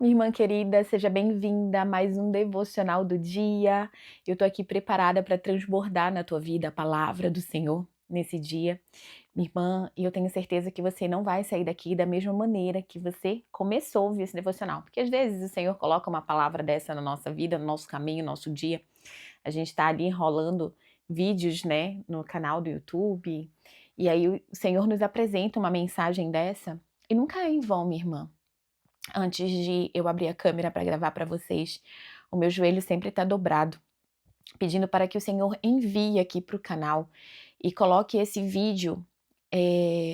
Minha irmã querida, seja bem-vinda a mais um devocional do dia. Eu tô aqui preparada para transbordar na tua vida a palavra do Senhor nesse dia. Minha irmã, e eu tenho certeza que você não vai sair daqui da mesma maneira que você começou a ouvir esse devocional, porque às vezes o Senhor coloca uma palavra dessa na nossa vida, no nosso caminho, no nosso dia. A gente tá ali enrolando vídeos, né, no canal do YouTube, e aí o Senhor nos apresenta uma mensagem dessa, e nunca é em vão, minha irmã. Antes de eu abrir a câmera para gravar para vocês, o meu joelho sempre está dobrado, pedindo para que o Senhor envie aqui para o canal e coloque esse vídeo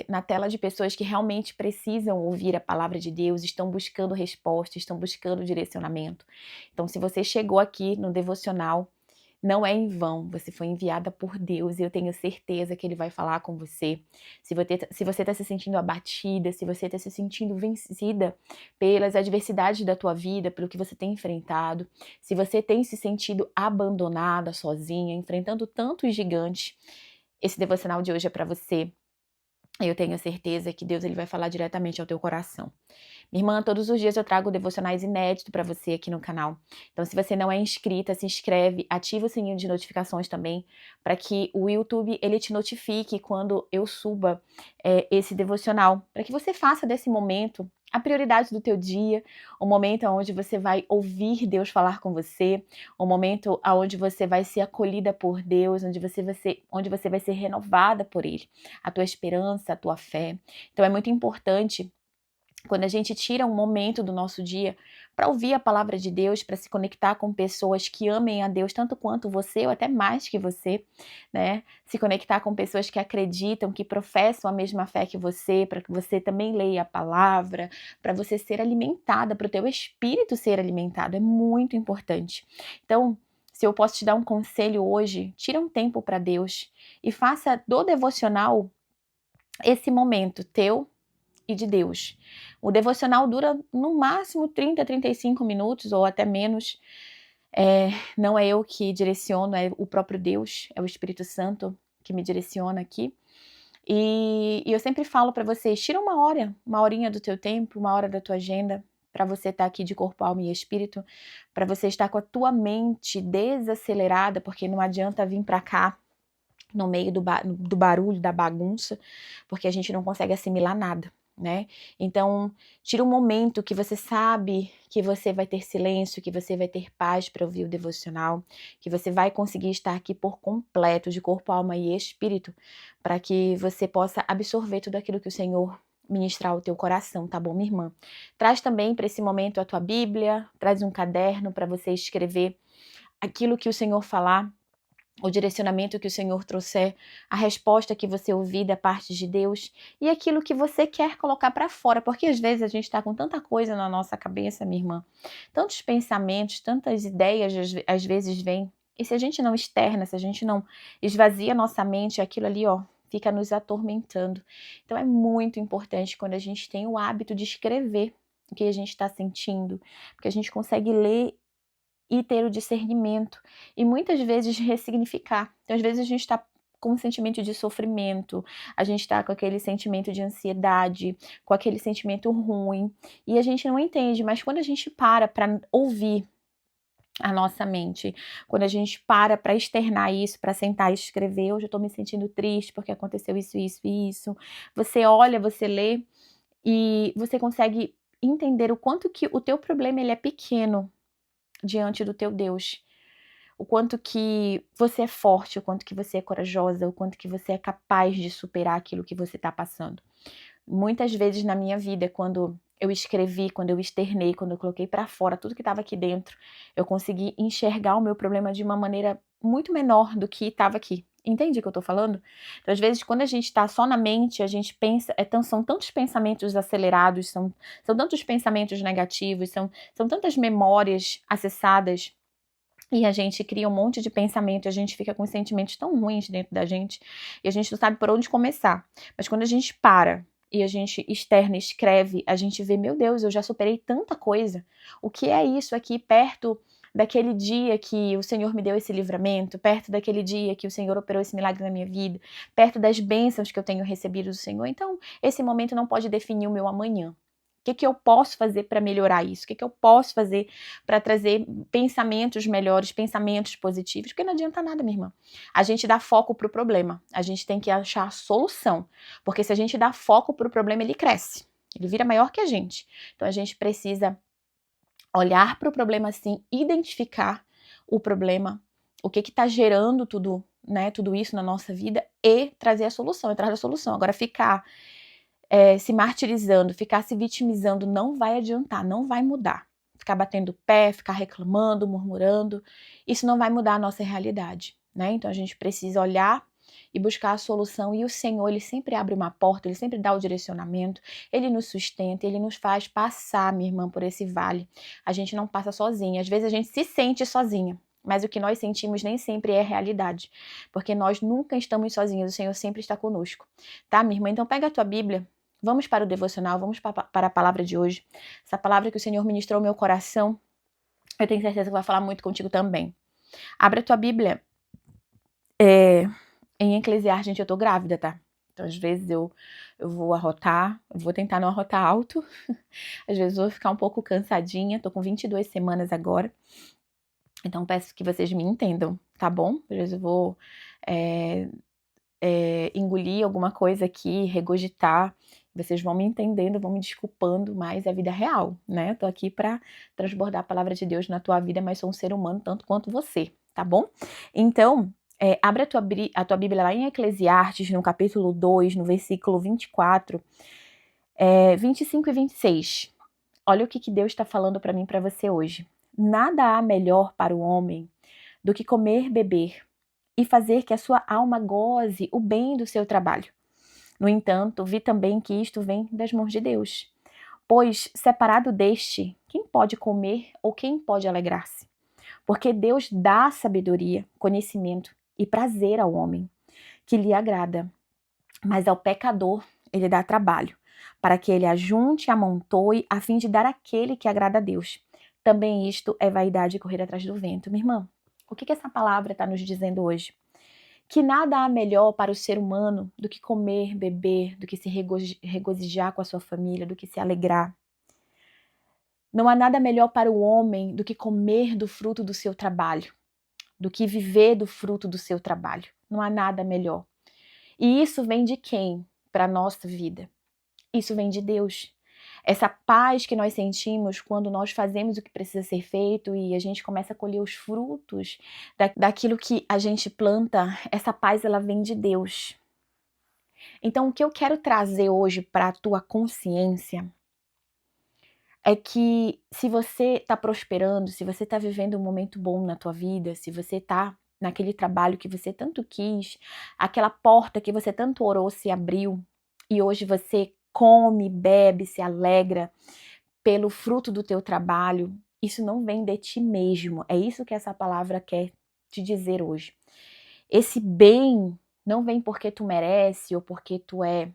na tela de pessoas que realmente precisam ouvir a palavra de Deus, estão buscando resposta, estão buscando direcionamento. Então, se você chegou aqui no devocional, não é em vão, você foi enviada por Deus e eu tenho certeza que Ele vai falar com você. Se você está se sentindo abatida, se você está se sentindo vencida pelas adversidades da tua vida, pelo que você tem enfrentado, se você tem se sentido abandonada, sozinha, enfrentando tantos gigantes, esse devocional de hoje é para você. Eu tenho certeza que Deus ele vai falar diretamente ao teu coração. Minha irmã, todos os dias eu trago devocionais inéditos para você aqui no canal. Então, se você não é inscrita, se inscreve, ativa o sininho de notificações também, para que o YouTube ele te notifique quando eu suba esse devocional, para que você faça desse momento a prioridade do teu dia, o momento onde você vai ouvir Deus falar com você, o momento onde você vai ser acolhida por Deus, onde você vai ser renovada por Ele, a tua esperança, a tua fé. Então é muito importante quando a gente tira um momento do nosso dia para ouvir a palavra de Deus, para se conectar com pessoas que amem a Deus tanto quanto você, ou até mais que você, né? Se conectar com pessoas que acreditam, que professam a mesma fé que você, para que você também leia a palavra, para você ser alimentada, para o teu espírito ser alimentado, é muito importante. Então, se eu posso te dar um conselho hoje, tira um tempo para Deus e faça do devocional esse momento teu e de Deus. O devocional dura no máximo 30, 35 minutos ou até menos. Não é eu que direciono, é o próprio Deus, é o Espírito Santo que me direciona aqui. E eu sempre falo para vocês, tira uma horinha do teu tempo, uma hora da tua agenda, para você estar aqui de corpo, alma e espírito, para você estar com a tua mente desacelerada, porque não adianta vir para cá no meio do barulho, da bagunça, porque a gente não consegue assimilar nada, né? Então, tira um momento que você sabe que você vai ter silêncio, que você vai ter paz para ouvir o devocional, que você vai conseguir estar aqui por completo, de corpo, alma e espírito, para que você possa absorver tudo aquilo que o Senhor ministrar ao teu coração, tá bom, minha irmã? Traz também para esse momento a tua Bíblia, traz um caderno para você escrever aquilo que o Senhor falar, o direcionamento que o Senhor trouxer, a resposta que você ouvir da parte de Deus e aquilo que você quer colocar para fora, porque às vezes a gente está com tanta coisa na nossa cabeça, minha irmã, tantos pensamentos, tantas ideias às vezes vêm, e se a gente não externa, se a gente não esvazia nossa mente, aquilo ali, ó, fica nos atormentando. Então é muito importante quando a gente tem o hábito de escrever o que a gente está sentindo, porque a gente consegue ler e ter o discernimento, e muitas vezes ressignificar. Então, às vezes a gente está com um sentimento de sofrimento, a gente está com aquele sentimento de ansiedade, com aquele sentimento ruim, e a gente não entende, mas quando a gente para ouvir a nossa mente, quando a gente para externar isso, para sentar e escrever, hoje eu estou me sentindo triste porque aconteceu isso, isso e isso, você olha, você lê, e você consegue entender o quanto que o teu problema ele é pequeno diante do teu Deus, o quanto que você é forte, o quanto que você é corajosa, o quanto que você é capaz de superar aquilo que você está passando. Muitas vezes na minha vida, quando eu escrevi, quando eu externei, quando eu coloquei para fora tudo que estava aqui dentro, eu consegui enxergar o meu problema de uma maneira muito menor do que estava aqui. Entende o que eu tô falando? Então, às vezes, quando a gente tá só na mente, a gente pensa, são tantos pensamentos acelerados, são tantos pensamentos negativos, são tantas memórias acessadas, e a gente cria um monte de pensamento, a gente fica com sentimentos tão ruins dentro da gente, e a gente não sabe por onde começar. Mas quando a gente para e a gente externa, escreve, a gente vê, meu Deus, eu já superei tanta coisa. O que é isso aqui perto daquele dia que o Senhor me deu esse livramento, perto daquele dia que o Senhor operou esse milagre na minha vida, perto das bênçãos que eu tenho recebido do Senhor? Então, esse momento não pode definir o meu amanhã. O que eu posso fazer para melhorar isso? O que eu posso fazer para trazer pensamentos melhores, pensamentos positivos? Porque não adianta nada, minha irmã. A gente dá foco para o problema. A gente tem que achar a solução. Porque se a gente dá foco para o problema, ele cresce. Ele vira maior que a gente. Então a gente precisa olhar para o problema assim, identificar o problema, o que está gerando tudo, né, tudo isso na nossa vida e trazer a solução, entrar na solução. Agora ficar se martirizando, ficar se vitimizando não vai adiantar, não vai mudar. Ficar batendo pé, ficar reclamando, murmurando, isso não vai mudar a nossa realidade, né? Então a gente precisa olhar e buscar a solução, e o Senhor, ele sempre abre uma porta, ele sempre dá o direcionamento, ele nos sustenta, ele nos faz passar, minha irmã, por esse vale. A gente não passa sozinha, às vezes a gente se sente sozinha, mas o que nós sentimos nem sempre é realidade, porque nós nunca estamos sozinhos, o Senhor sempre está conosco, tá, minha irmã? Então pega a tua Bíblia, vamos para o devocional, vamos para a palavra de hoje, essa palavra que o Senhor ministrou ao meu coração, eu tenho certeza que vai falar muito contigo também. Abre a tua Bíblia, em Eclesiastes, gente, eu tô grávida, tá? Então, às vezes eu vou arrotar, eu vou tentar não arrotar alto, às vezes eu vou ficar um pouco cansadinha, tô com 22 semanas agora, então peço que vocês me entendam, tá bom? Às vezes eu vou engolir alguma coisa aqui, regurgitar, vocês vão me entendendo, vão me desculpando, mas é a vida real, né? Eu tô aqui pra transbordar a palavra de Deus na tua vida, mas sou um ser humano tanto quanto você, tá bom? Então, abre a tua Bíblia lá em Eclesiastes, no capítulo 2, no versículo 24, 25 e 26. Olha o que Deus está falando para mim e para você hoje. Nada há melhor para o homem do que comer, beber e fazer que a sua alma goze o bem do seu trabalho. No entanto, vi também que isto vem das mãos de Deus. Pois, separado deste, quem pode comer ou quem pode alegrar-se? Porque Deus dá sabedoria, conhecimento e prazer ao homem, que lhe agrada. Mas ao pecador ele dá trabalho, para que ele ajunte e amontoe, a fim de dar aquele que agrada a Deus. Também isto é vaidade e correr atrás do vento. Minha irmã, o que essa palavra está nos dizendo hoje? Que nada há melhor para o ser humano do que comer, beber, do que se regozijar com a sua família, do que se alegrar. Não há nada melhor para o homem do que comer do fruto do seu trabalho, do que viver do fruto do seu trabalho. Não há nada melhor. E isso vem de quem para a nossa vida? Isso vem de Deus. Essa paz que nós sentimos quando nós fazemos o que precisa ser feito e a gente começa a colher os frutos daquilo que a gente planta, essa paz ela vem de Deus. Então o que eu quero trazer hoje para a tua consciência é que se você está prosperando, se você está vivendo um momento bom na tua vida, se você está naquele trabalho que você tanto quis, aquela porta que você tanto orou se abriu e hoje você come, bebe, se alegra pelo fruto do teu trabalho, isso não vem de ti mesmo. É isso que essa palavra quer te dizer hoje. Esse bem não vem porque tu merece ou porque tu é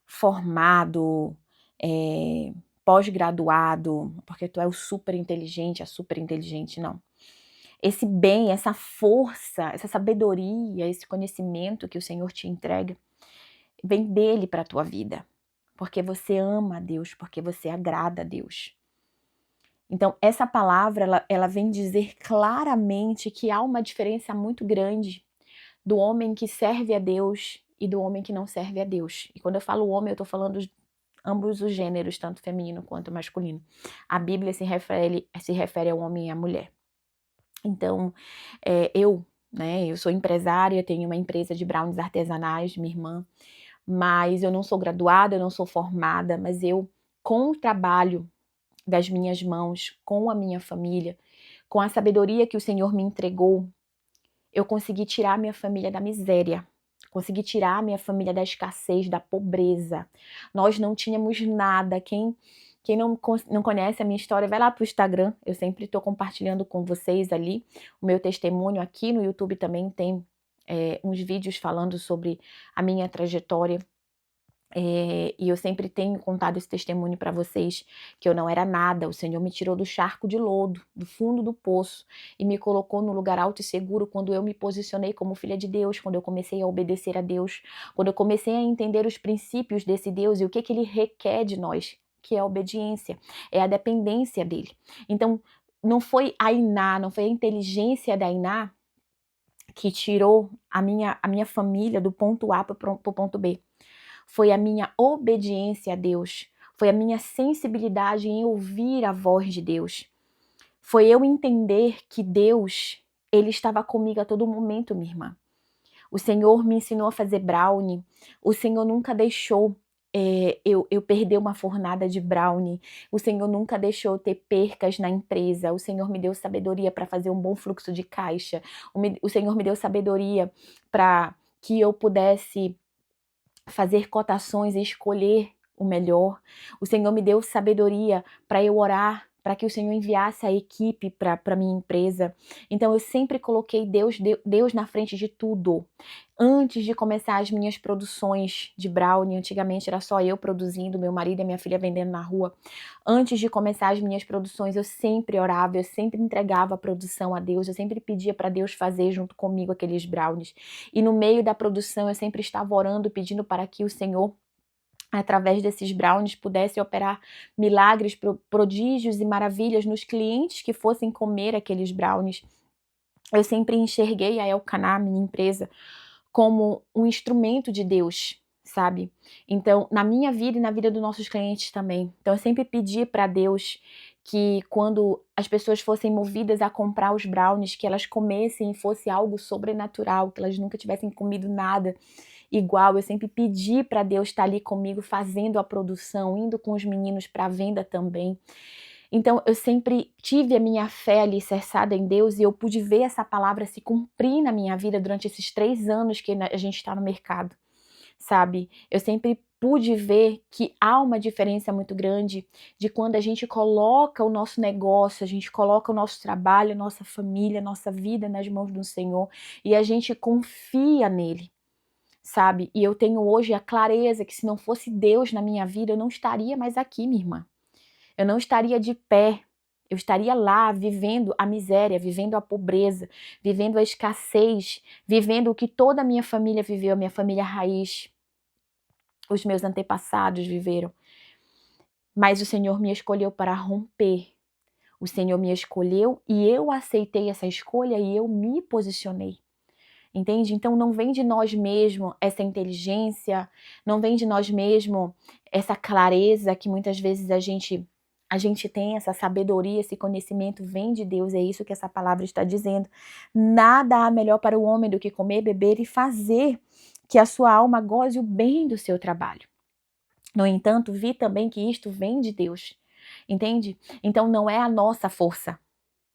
formado, pós-graduado, porque tu é o super inteligente, a super inteligente, não. Esse bem, essa força, essa sabedoria, esse conhecimento que o Senhor te entrega, vem dele para a tua vida, porque você ama a Deus, porque você agrada a Deus. Então, essa palavra, ela vem dizer claramente que há uma diferença muito grande do homem que serve a Deus e do homem que não serve a Deus. E quando eu falo homem, eu estou falando ambos os gêneros, tanto feminino quanto masculino. A Bíblia se refere ao homem e à mulher. Então, eu sou empresária, tenho uma empresa de brownies artesanais, minha irmã, mas eu não sou graduada, eu não sou formada, mas eu, com o trabalho das minhas mãos, com a minha família, com a sabedoria que o Senhor me entregou, eu consegui tirar minha família da miséria, consegui tirar minha família da escassez, da pobreza. Nós não tínhamos nada. Quem não conhece a minha história, vai lá pro Instagram, eu sempre estou compartilhando com vocês ali o meu testemunho. Aqui no YouTube também tem uns vídeos falando sobre a minha trajetória. E eu sempre tenho contado esse testemunho para vocês, que eu não era nada. O Senhor me tirou do charco de lodo, do fundo do poço, e me colocou no lugar alto e seguro quando eu me posicionei como filha de Deus, quando eu comecei a obedecer a Deus, quando eu comecei a entender os princípios desse Deus e o que Ele requer de nós, que é a obediência, é a dependência dEle. Então, não foi a Iná, não foi a inteligência da Iná que tirou a minha família do ponto A para o ponto B. Foi a minha obediência a Deus, foi a minha sensibilidade em ouvir a voz de Deus. Foi eu entender que Deus, Ele estava comigo a todo momento, minha irmã. O Senhor me ensinou a fazer brownie, o Senhor nunca deixou eu perder uma fornada de brownie, o Senhor nunca deixou eu ter percas na empresa, o Senhor me deu sabedoria para fazer um bom fluxo de caixa, o Senhor me deu sabedoria para que eu pudesse fazer cotações e escolher o melhor. O Senhor me deu sabedoria para eu orar, para que o Senhor enviasse a equipe para minha empresa. Então eu sempre coloquei Deus na frente de tudo. Antes de começar as minhas produções de brownie, antigamente era só eu produzindo, meu marido e minha filha vendendo na rua. Antes de começar as minhas produções, eu sempre orava, eu sempre entregava a produção a Deus, eu sempre pedia para Deus fazer junto comigo aqueles brownies. E no meio da produção eu sempre estava orando, pedindo para que o Senhor, através desses brownies, pudesse operar milagres, prodígios e maravilhas nos clientes que fossem comer aqueles brownies. Eu sempre enxerguei a Elcaná, minha empresa, como um instrumento de Deus, sabe? Então, na minha vida e na vida dos nossos clientes também. Então, eu sempre pedi para Deus que quando as pessoas fossem movidas a comprar os brownies, que elas comessem e fosse algo sobrenatural, que elas nunca tivessem comido nada igual. Eu sempre pedi para Deus estar ali comigo, fazendo a produção, indo com os meninos para a venda também. Então, eu sempre tive a minha fé alicerçada em Deus e eu pude ver essa palavra se cumprir na minha vida durante esses 3 anos que a gente está no mercado, sabe? Eu sempre pude ver que há uma diferença muito grande de quando a gente coloca o nosso negócio, a gente coloca o nosso trabalho, a nossa família, a nossa vida nas mãos do Senhor e a gente confia nele, sabe? E eu tenho hoje a clareza que se não fosse Deus na minha vida, eu não estaria mais aqui, minha irmã. Eu não estaria de pé, eu estaria lá vivendo a miséria, vivendo a pobreza, vivendo a escassez, vivendo o que toda a minha família viveu, a minha família raiz, os meus antepassados viveram. Mas o Senhor me escolheu para romper. O Senhor me escolheu e eu aceitei essa escolha e eu me posicionei. Entende? Então não vem de nós mesmos essa inteligência, não vem de nós mesmos essa clareza que muitas vezes a gente tem, essa sabedoria, esse conhecimento vem de Deus, é isso que essa palavra está dizendo. Nada há melhor para o homem do que comer, beber e fazer que a sua alma goze o bem do seu trabalho. No entanto, vi também que isto vem de Deus, entende? Então não é a nossa força,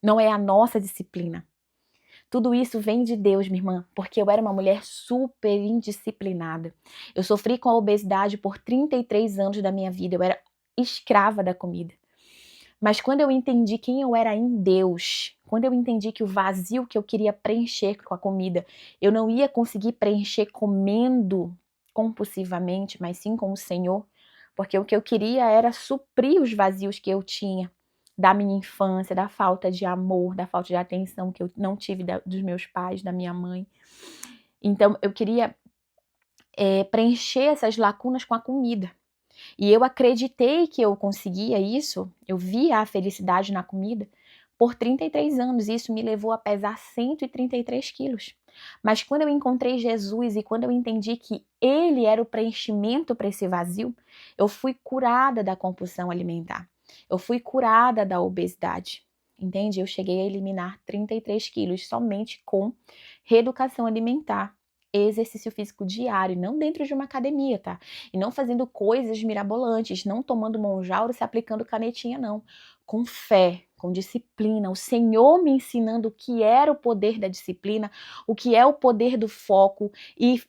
não é a nossa disciplina. Tudo isso vem de Deus, minha irmã, porque eu era uma mulher super indisciplinada. Eu sofri com a obesidade por 33 anos da minha vida, eu era escrava da comida. Mas quando eu entendi quem eu era em Deus, quando eu entendi que o vazio que eu queria preencher com a comida, eu não ia conseguir preencher comendo compulsivamente, mas sim com o Senhor, porque o que eu queria era suprir os vazios que eu tinha da minha infância, da falta de amor, da falta de atenção que eu não tive dos meus pais, da minha mãe. Então eu queria preencher essas lacunas com a comida. E eu acreditei que eu conseguia isso, eu via a felicidade na comida por 33 anos. Isso me levou a pesar 133 quilos. Mas quando eu encontrei Jesus e quando eu entendi que Ele era o preenchimento para esse vazio, eu fui curada da compulsão alimentar. Eu fui curada da obesidade. Entende? Eu cheguei a eliminar 33 quilos somente com reeducação alimentar, exercício físico diário, não dentro de uma academia, tá? E não fazendo coisas mirabolantes, não tomando monjauro, se aplicando canetinha, não. Com fé, com disciplina, o Senhor me ensinando o que era o poder da disciplina, o que é o poder do foco e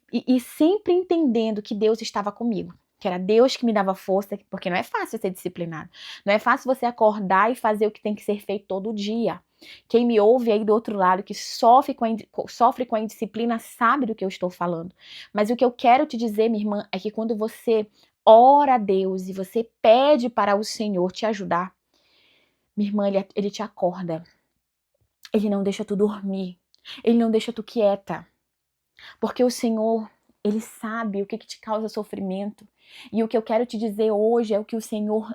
sempre entendendo que Deus estava comigo, que era Deus que me dava força, porque não é fácil ser disciplinado. Não é fácil você acordar e fazer o que tem que ser feito todo dia. Quem me ouve aí do outro lado, que sofre com a indisciplina, sabe do que eu estou falando. Mas o que eu quero te dizer, minha irmã, é que quando você ora a Deus e você pede para o Senhor te ajudar, minha irmã, ele te acorda. Ele não deixa tu dormir. Ele não deixa tu quieta. Porque o Senhor, Ele sabe o que te causa sofrimento. E o que eu quero te dizer hoje é o que o Senhor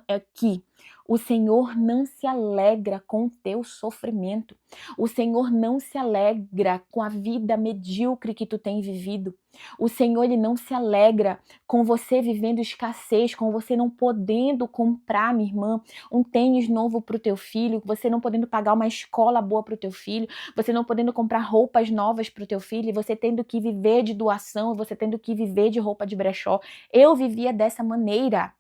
não se alegra com o teu sofrimento. O Senhor não se alegra com a vida medíocre que tu tem vivido. O Senhor, Ele não se alegra com você vivendo escassez, com você não podendo comprar, minha irmã, um tênis novo para o teu filho, você não podendo pagar uma escola boa para o teu filho, você não podendo comprar roupas novas para o teu filho, você tendo que viver de doação, você tendo que viver de roupa de brechó. Eu vivia dessa maneira.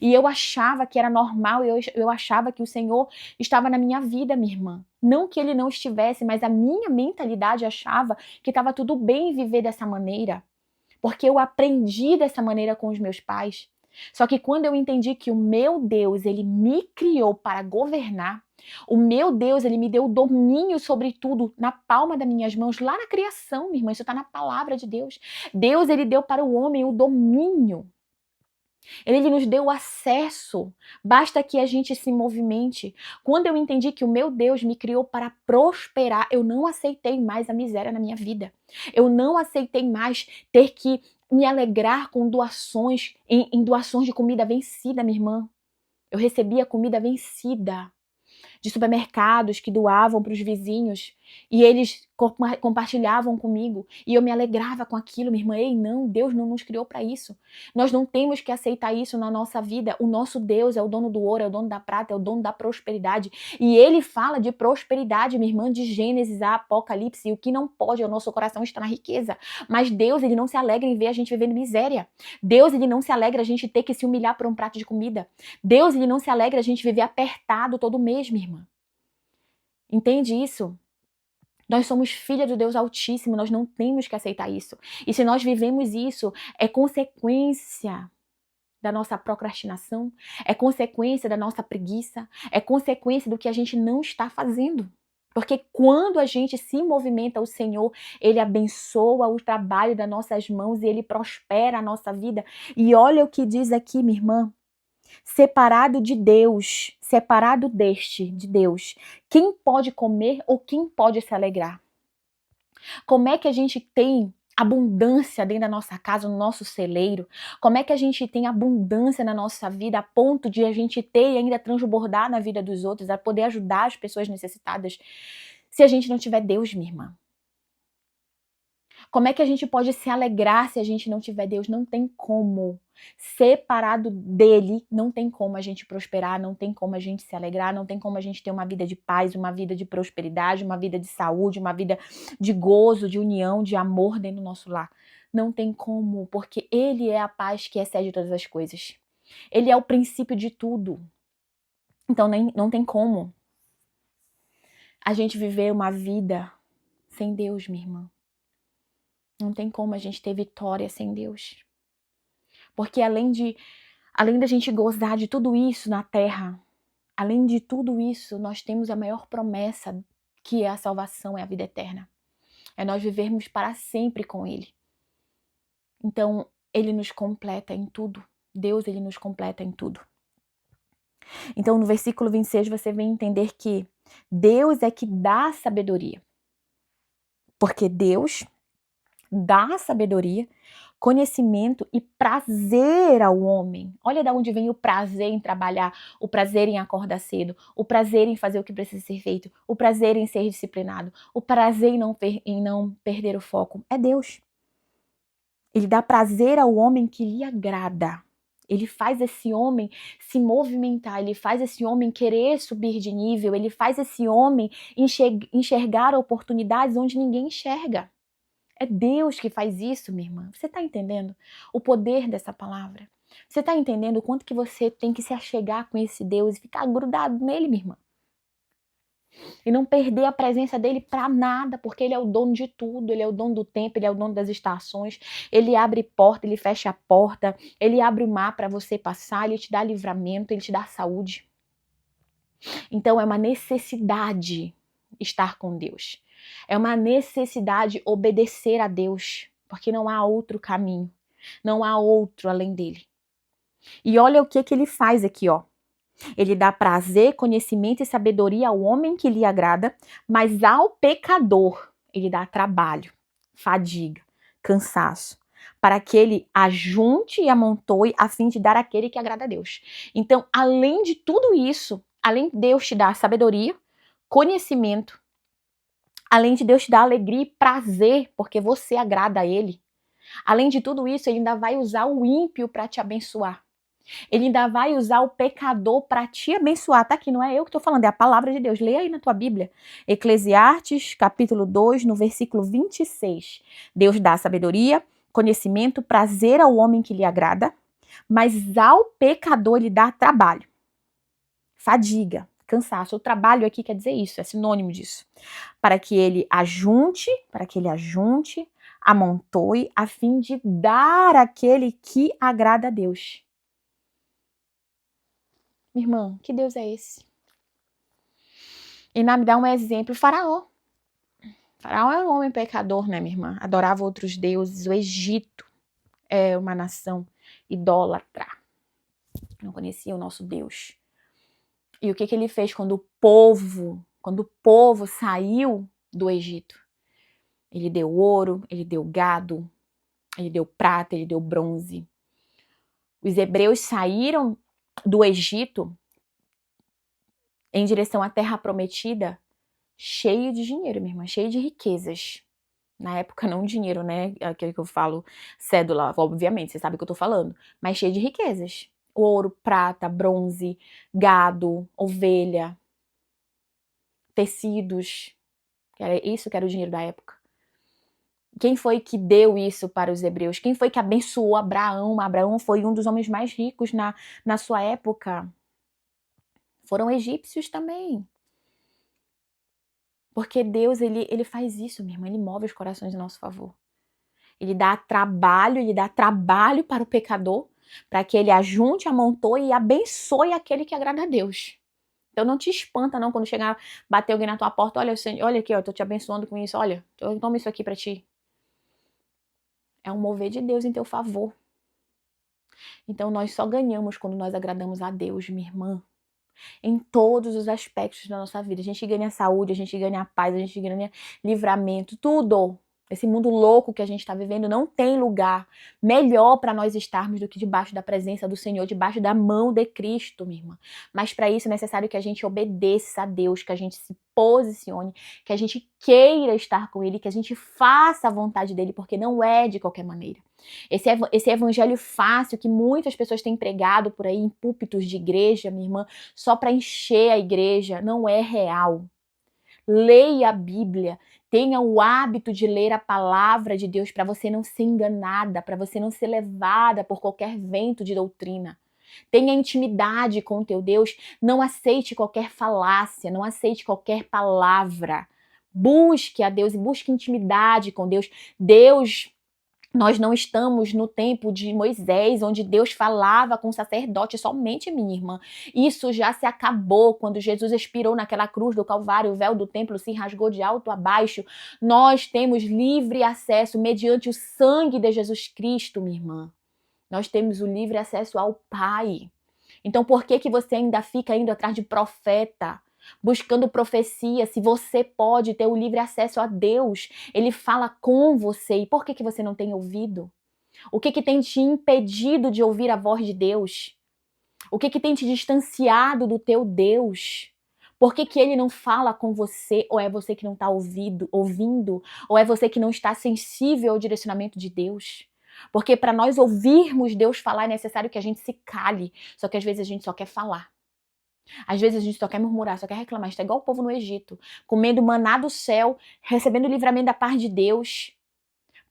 E eu achava que era normal, eu achava que o Senhor estava na minha vida, minha irmã. Não que Ele não estivesse, mas a minha mentalidade achava que estava tudo bem viver dessa maneira. Porque eu aprendi dessa maneira com os meus pais. Só que quando eu entendi que o meu Deus, Ele me criou para governar, o meu Deus, Ele me deu domínio sobre tudo na palma das minhas mãos, lá na criação, minha irmã, isso está na palavra de Deus. Deus, Ele deu para o homem o domínio. Ele nos deu acesso, basta que a gente se movimente. Quando eu entendi que o meu Deus me criou para prosperar, eu não aceitei mais a miséria na minha vida. Eu não aceitei mais ter que me alegrar com doações, em doações de comida vencida, minha irmã. Eu recebia comida vencida de supermercados que doavam para os vizinhos e eles compartilhavam comigo e eu me alegrava com aquilo, minha irmã. Ei, não, Deus não nos criou para isso. Nós não temos que aceitar isso na nossa vida. O nosso Deus é o dono do ouro, é o dono da prata, é o dono da prosperidade. E Ele fala de prosperidade, minha irmã, de Gênesis a Apocalipse. E o que não pode é o nosso coração estar na riqueza. Mas Deus, Ele não se alegra em ver a gente vivendo miséria. Deus, Ele não se alegra a gente ter que se humilhar por um prato de comida. Deus, Ele não se alegra a gente viver apertado todo mês, minha irmã. Entende isso? Nós somos filha do Deus Altíssimo, nós não temos que aceitar isso. E se nós vivemos isso, é consequência da nossa procrastinação, é consequência da nossa preguiça, é consequência do que a gente não está fazendo. Porque quando a gente se movimenta, o Senhor, Ele abençoa o trabalho das nossas mãos e Ele prospera a nossa vida. E olha o que diz aqui, minha irmã. Separado de Deus, separado de Deus, quem pode comer ou quem pode se alegrar? Como é que a gente tem abundância dentro da nossa casa, no nosso celeiro? Como é que a gente tem abundância na nossa vida a ponto de a gente ter e ainda transbordar na vida dos outros, a poder ajudar as pessoas necessitadas, se a gente não tiver Deus, minha irmã? Como é que a gente pode se alegrar se a gente não tiver Deus? Não tem como. Separado dele, não tem como a gente prosperar, não tem como a gente se alegrar, não tem como a gente ter uma vida de paz, uma vida de prosperidade, uma vida de saúde, uma vida de gozo, de união, de amor dentro do nosso lar. Não tem como, porque Ele é a paz que excede todas as coisas. Ele é o princípio de tudo. Então não tem como a gente viver uma vida sem Deus, minha irmã. Não tem como a gente ter vitória sem Deus. Porque além da gente gozar de tudo isso na terra, além de tudo isso, nós temos a maior promessa, que é a salvação, é a vida eterna. É nós vivermos para sempre com Ele. Então, Ele nos completa em tudo. Deus, Ele nos completa em tudo. Então, no versículo 26, você vem entender que Deus é que dá sabedoria. Porque Deus dá sabedoria, conhecimento e prazer ao homem. Olha de onde vem o prazer em trabalhar, o prazer em acordar cedo, o prazer em fazer o que precisa ser feito, o prazer em ser disciplinado, o prazer em não perder o foco. É Deus. Ele dá prazer ao homem que lhe agrada. Ele faz esse homem se movimentar, ele faz esse homem querer subir de nível, ele faz esse homem enxergar oportunidades onde ninguém enxerga. É Deus que faz isso, minha irmã. Você está entendendo o poder dessa palavra? Você está entendendo o quanto que você tem que se achegar com esse Deus e ficar grudado nele, minha irmã? E não perder a presença dele para nada, porque ele é o dono de tudo, ele é o dono do tempo, ele é o dono das estações, ele abre porta, ele fecha a porta, ele abre o mar para você passar, ele te dá livramento, ele te dá saúde. Então é uma necessidade estar com Deus. É uma necessidade obedecer a Deus, porque não há outro caminho, não há outro além dele. E olha o que ele faz aqui, ó. Ele dá prazer, conhecimento e sabedoria ao homem que lhe agrada, mas ao pecador ele dá trabalho, fadiga, cansaço, para que ele ajunte e amontoe a fim de dar àquele que agrada a Deus. Então, além de tudo isso, além de Deus te dar sabedoria, conhecimento, além de Deus te dar alegria e prazer, porque você agrada a ele, além de tudo isso, ele ainda vai usar o ímpio para te abençoar. Ele ainda vai usar o pecador para te abençoar. Tá aqui, não é eu que estou falando, é a palavra de Deus. Leia aí na tua Bíblia. Eclesiastes, capítulo 2, no versículo 26. Deus dá sabedoria, conhecimento, prazer ao homem que lhe agrada, mas ao pecador ele dá trabalho, fadiga, cansaço. O trabalho aqui quer dizer isso, é sinônimo disso. Para que ele ajunte, amontoe, a fim de dar àquele que agrada a Deus. Minha irmã, que Deus é esse? E me dá um exemplo, Faraó. Faraó era um homem pecador, né, minha irmã? Adorava outros deuses. O Egito é uma nação idólatra. Não conhecia o nosso Deus. E o que ele fez quando o povo saiu do Egito? Ele deu ouro, ele deu gado, ele deu prata, ele deu bronze. Os hebreus saíram do Egito em direção à terra prometida, cheio de dinheiro, minha irmã, cheio de riquezas. Na época, não dinheiro, né? Aquele que eu falo, cédula, obviamente, você sabe o que eu tô falando. Mas cheio de riquezas. Ouro, prata, bronze, gado, ovelha, tecidos. Era isso que era o dinheiro da época. Quem foi que deu isso para os hebreus? Quem foi que abençoou Abraão? Abraão foi um dos homens mais ricos na sua época. Foram egípcios também. Porque Deus, ele faz isso, minha irmã. Ele move os corações em nosso favor. Ele dá trabalho para o pecador, para que ele ajunte, amontoe e abençoe aquele que agrada a Deus. Então não te espanta não quando chegar, bater alguém na tua porta, olha aqui, ó, eu tô te abençoando com isso, olha, toma isso aqui para ti. É um mover de Deus em teu favor. Então nós só ganhamos quando nós agradamos a Deus, minha irmã. Em todos os aspectos da nossa vida. A gente ganha saúde, a gente ganha paz, a gente ganha livramento, tudo. Esse mundo louco que a gente está vivendo não tem lugar melhor para nós estarmos do que debaixo da presença do Senhor, debaixo da mão de Cristo, minha irmã. Mas para isso é necessário que a gente obedeça a Deus, que a gente se posicione, que a gente queira estar com Ele, que a gente faça a vontade dEle, porque não é de qualquer maneira. Esse evangelho fácil que muitas pessoas têm pregado por aí em púlpitos de igreja, minha irmã, só para encher a igreja, não é real. Leia a Bíblia, tenha o hábito de ler a palavra de Deus para você não ser enganada, para você não ser levada por qualquer vento de doutrina. Tenha intimidade com o teu Deus, não aceite qualquer falácia, não aceite qualquer palavra. Busque a Deus e busque intimidade com Deus. Nós não estamos no tempo de Moisés, onde Deus falava com o sacerdote somente, minha irmã. Isso já se acabou quando Jesus expirou naquela cruz do Calvário, o véu do templo se rasgou de alto a baixo. Nós temos livre acesso mediante o sangue de Jesus Cristo, minha irmã. Nós temos o livre acesso ao Pai. Então por que você ainda fica indo atrás de profeta? Buscando profecia, se você pode ter o livre acesso a Deus, Ele fala com você. E por que você não tem ouvido? O que tem te impedido de ouvir a voz de Deus? O que tem te distanciado do teu Deus? Por que Ele não fala com você? Ou é você que não está ouvindo? Ou é você que não está sensível ao direcionamento de Deus? Porque para nós ouvirmos Deus falar é necessário que a gente se cale. Só que às vezes a gente só quer falar. Às vezes a gente só quer murmurar, só quer reclamar. A gente tá igual o povo no Egito, comendo maná do céu, recebendo o livramento da paz de Deus,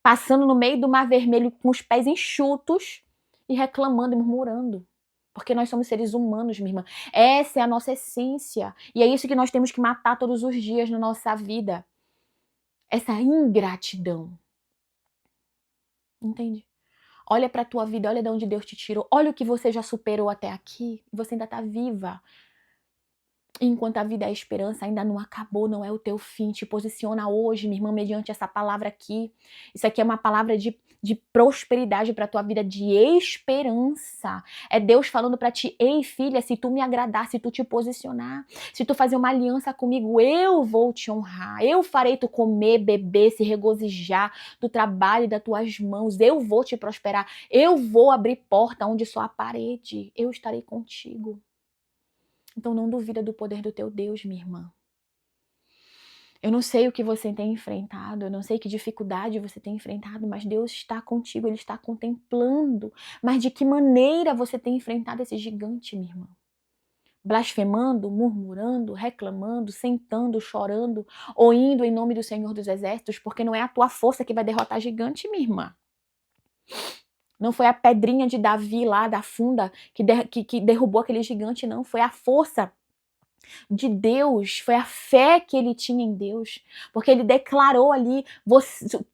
passando no meio do mar vermelho com os pés enxutos e reclamando e murmurando. Porque nós somos seres humanos, minha irmã. Essa é a nossa essência. E é isso que nós temos que matar todos os dias na nossa vida. Essa ingratidão. Entende? Olha para a tua vida, olha de onde Deus te tirou. Olha o que você já superou até aqui. Você ainda está viva. Enquanto a vida é a esperança, ainda não acabou, não é o teu fim. Te posiciona hoje, minha irmã, mediante essa palavra aqui. Isso aqui é uma palavra de prosperidade para a tua vida, de esperança. É Deus falando para ti: ei, filha, se tu me agradar, se tu te posicionar, se tu fazer uma aliança comigo, eu vou te honrar. Eu farei tu comer, beber, se regozijar do trabalho das tuas mãos. Eu vou te prosperar. Eu vou abrir porta onde só há parede. Eu estarei contigo. Então não duvida do poder do teu Deus, minha irmã. Eu não sei o que você tem enfrentado, eu não sei que dificuldade você tem enfrentado, mas Deus está contigo, Ele está contemplando. Mas de que maneira você tem enfrentado esse gigante, minha irmã? Blasfemando, murmurando, reclamando, sentando, chorando, ou indo em nome do Senhor dos Exércitos, porque não é a tua força que vai derrotar gigante, minha irmã. Não foi a pedrinha de Davi lá da funda que derrubou aquele gigante, não. Foi a força de Deus, foi a fé que ele tinha em Deus, porque ele declarou ali: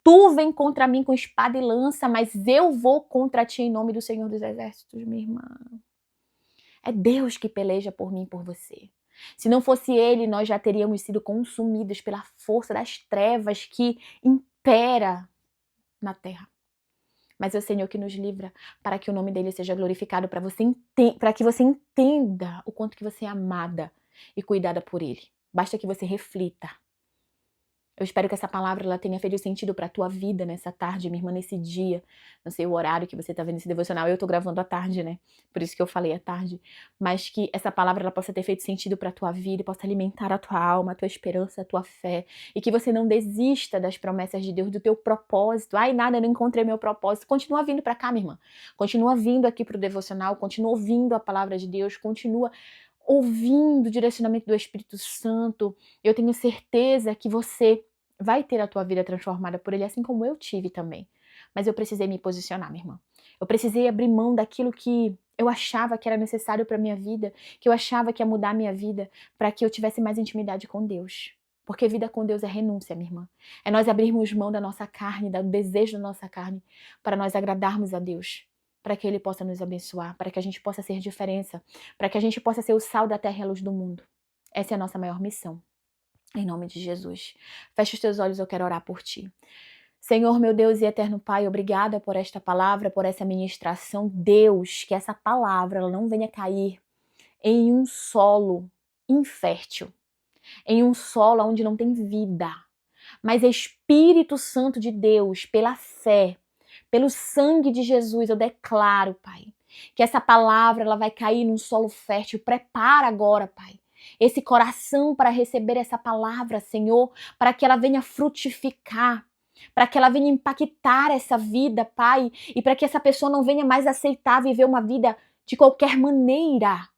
tu vem contra mim com espada e lança, mas eu vou contra ti em nome do Senhor dos Exércitos, minha irmã. É Deus que peleja por mim e por você. Se não fosse ele, nós já teríamos sido consumidos pela força das trevas que impera na terra. Mas é o Senhor que nos livra para que o nome dele seja glorificado, para que você entenda o quanto que você é amada e cuidada por ele. Basta que você reflita. Eu espero que essa palavra ela tenha feito sentido para a tua vida nessa tarde, minha irmã, nesse dia. Não sei o horário que você está vendo esse devocional, eu estou gravando à tarde, né? Por isso que eu falei à tarde. Mas que essa palavra ela possa ter feito sentido para a tua vida, possa alimentar a tua alma, a tua esperança, a tua fé. E que você não desista das promessas de Deus, do teu propósito. Ai, nada, eu não encontrei meu propósito. Continua vindo para cá, minha irmã. Continua vindo aqui para o devocional, continua ouvindo a palavra de Deus, continua ouvindo o direcionamento do Espírito Santo. Eu tenho certeza que você vai ter a tua vida transformada por ele, assim como eu tive também. Mas eu precisei me posicionar, minha irmã. Eu precisei abrir mão daquilo que eu achava que era necessário para minha vida, que eu achava que ia mudar a minha vida, para que eu tivesse mais intimidade com Deus. Porque vida com Deus é renúncia, minha irmã. É nós abrirmos mão da nossa carne, do desejo da nossa carne, para nós agradarmos a Deus, para que Ele possa nos abençoar, para que a gente possa ser diferença, para que a gente possa ser o sal da terra e a luz do mundo. Essa é a nossa maior missão. Em nome de Jesus. Feche os teus olhos, eu quero orar por ti. Senhor, meu Deus e eterno Pai, obrigada por esta palavra, por essa ministração. Deus, que essa palavra ela não venha cair em um solo infértil, em um solo onde não tem vida. Mas Espírito Santo de Deus, pela fé, pelo sangue de Jesus, eu declaro, Pai, que essa palavra ela vai cair num solo fértil. Prepara agora, Pai, esse coração para receber essa palavra, Senhor, para que ela venha frutificar, para que ela venha impactar essa vida, Pai, e para que essa pessoa não venha mais aceitar viver uma vida de qualquer maneira.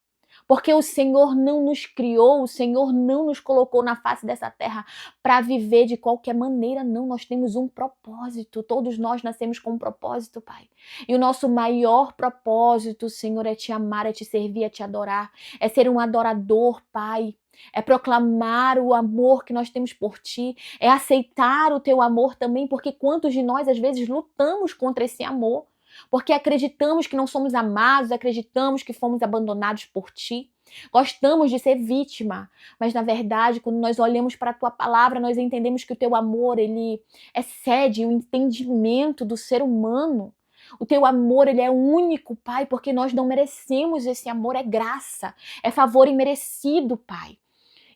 Porque o Senhor não nos criou, o Senhor não nos colocou na face dessa terra para viver de qualquer maneira, não. Nós temos um propósito, todos nós nascemos com um propósito, Pai. E o nosso maior propósito, Senhor, é te amar, é te servir, é te adorar, é ser um adorador, Pai. É proclamar o amor que nós temos por ti, é aceitar o teu amor também, porque quantos de nós às vezes lutamos contra esse amor? Porque acreditamos que não somos amados, acreditamos que fomos abandonados por ti. Gostamos de ser vítima, mas na verdade, quando nós olhamos para a tua palavra, nós entendemos que o teu amor, ele excede o entendimento do ser humano. O teu amor, ele é único, Pai, porque nós não merecemos esse amor, é graça, é favor imerecido, Pai.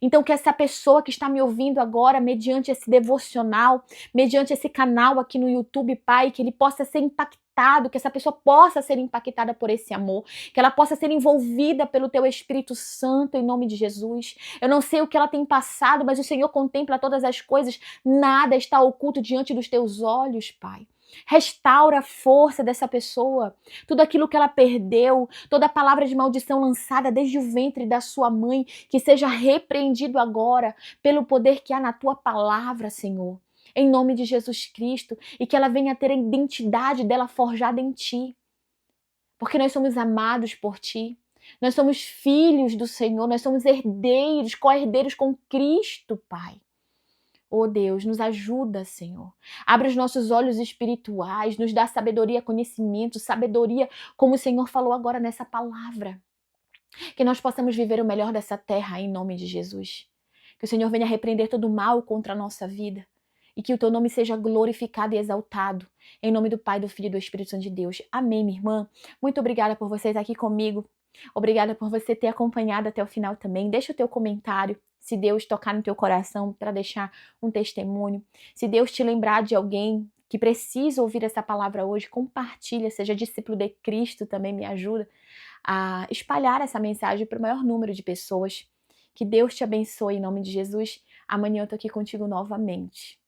Então que essa pessoa que está me ouvindo agora, mediante esse devocional, mediante esse canal aqui no YouTube, Pai, que ele possa ser impactado, que essa pessoa possa ser impactada por esse amor, que ela possa ser envolvida pelo Teu Espírito Santo, em nome de Jesus. Eu não sei o que ela tem passado, mas o Senhor contempla todas as coisas, nada está oculto diante dos Teus olhos, Pai. Restaura a força dessa pessoa, tudo aquilo que ela perdeu, toda palavra de maldição lançada desde o ventre da sua mãe, que seja repreendido agora pelo poder que há na tua palavra, Senhor, em nome de Jesus Cristo, e que ela venha ter a identidade dela forjada em ti. porque nós somos amados por Ti. Nós somos filhos do Senhor, nós somos herdeiros, co-herdeiros com Cristo, Pai. Oh Deus, nos ajuda, Senhor. Abre os nossos olhos espirituais, nos dá sabedoria, conhecimento, sabedoria, como o Senhor falou agora nessa palavra. Que nós possamos viver o melhor dessa terra em nome de Jesus. Que o Senhor venha repreender todo o mal contra a nossa vida. E que o teu nome seja glorificado e exaltado. Em nome do Pai, do Filho e do Espírito Santo de Deus. Amém, minha irmã. Muito obrigada por você estar aqui comigo. Obrigada por você ter acompanhado até o final também. Deixa o teu comentário, se Deus tocar no teu coração, para deixar um testemunho. Se Deus te lembrar de alguém que precisa ouvir essa palavra hoje, compartilha, seja discípulo de Cristo, também me ajuda a espalhar essa mensagem para o maior número de pessoas. Que Deus te abençoe em nome de Jesus. Amanhã eu tô aqui contigo novamente.